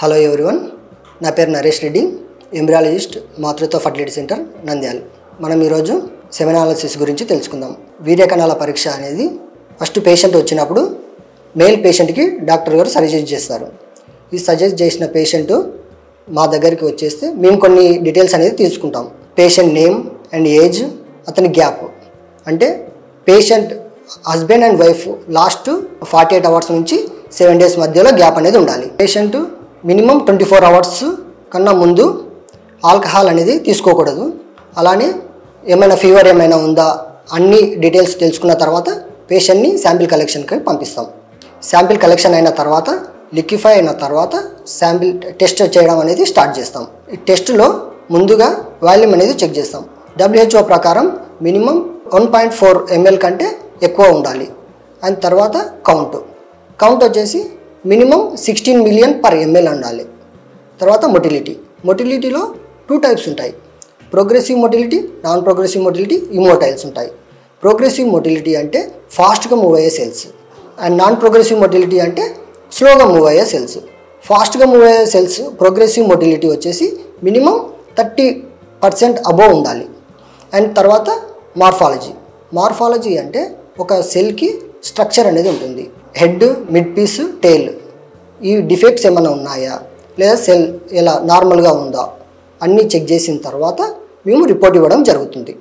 Hello everyone, నా పేరు Naresh Reddy, embryologist, మాతృత్వ ఫర్టిలిటీ సెంటర్, నంద్యాల. మనం ఈరోజు సెమెనాలిసిస్ గురించి తెలుసుకుందాం. వీర్యకణాల పరీక్ష అనేది ఫస్ట్ పేషెంట్ వచ్చినప్పుడు మేల్ పేషెంట్కి డాక్టర్ గారు సజెస్ట్ చేస్తారు. ఈ సజెస్ట్ చేసిన పేషెంట్ మా దగ్గరికి వచ్చేస్తే మేము కొన్ని డీటెయిల్స్ అనేది తీసుకుంటాం. పేషెంట్ నేమ్ అండ్ ఏజ్, అతని గ్యాప్ అంటే patient husband and wife last 48 hours నుంచి 7 days మధ్యలో గ్యాప్ అనేది ఉండాలి. పేషెంట్ మినిమం 24 hours కన్నా ముందు ఆల్కహాల్ అనేది తీసుకోకూడదు. అలానే ఏమైనా ఫీవర్ ఏమైనా ఉందా అన్ని డీటెయిల్స్ తెలుసుకున్న తర్వాత పేషెంట్ని శాంపిల్ కలెక్షన్కి పంపిస్తాం. శాంపిల్ కలెక్షన్ అయిన తర్వాత లిక్విఫై అయిన తర్వాత శాంపిల్ టెస్ట్ చేయడం అనేది స్టార్ట్ చేస్తాం. ఈ టెస్ట్లో ముందుగా వాల్యూమ్ అనేది చెక్ చేస్తాం. WHO ప్రకారం మినిమం 1.4 ml కంటే ఎక్కువ ఉండాలి. అండ్ తర్వాత కౌంట్ వచ్చేసి మినిమం 16 million per ml ఉండాలి. తర్వాత మొటిలిటీలో 2 types ఉంటాయి. Progressive motility, non progressive motility, immotiles ఉంటాయి. ప్రోగ్రెసివ్ మొటిలిటీ అంటే ఫాస్ట్గా మూవ్ అయ్యే cells and non progressive motility అంటే స్లోగా మూవ్ అయ్యే సెల్స్. ఫాస్ట్గా మూవ్ అయ్యే సెల్స్ ప్రోగ్రెసివ్ మొటిలిటీ వచ్చేసి మినిమం 30% అబోవ్ ఉండాలి. అండ్ తర్వాత మార్ఫాలజీ అంటే ఒక సెల్కి స్ట్రక్చర్ అనేది ఉంటుంది. హెడ్, మిడ్ పీస్, టెయిల్, ఈ డిఫెక్ట్స్ ఏమైనా ఉన్నాయా లేదా సెల్ ఎలా నార్మల్గా ఉందా అన్నీ చెక్ చేసిన తర్వాత మేము రిపోర్ట్ ఇవ్వడం జరుగుతుంది.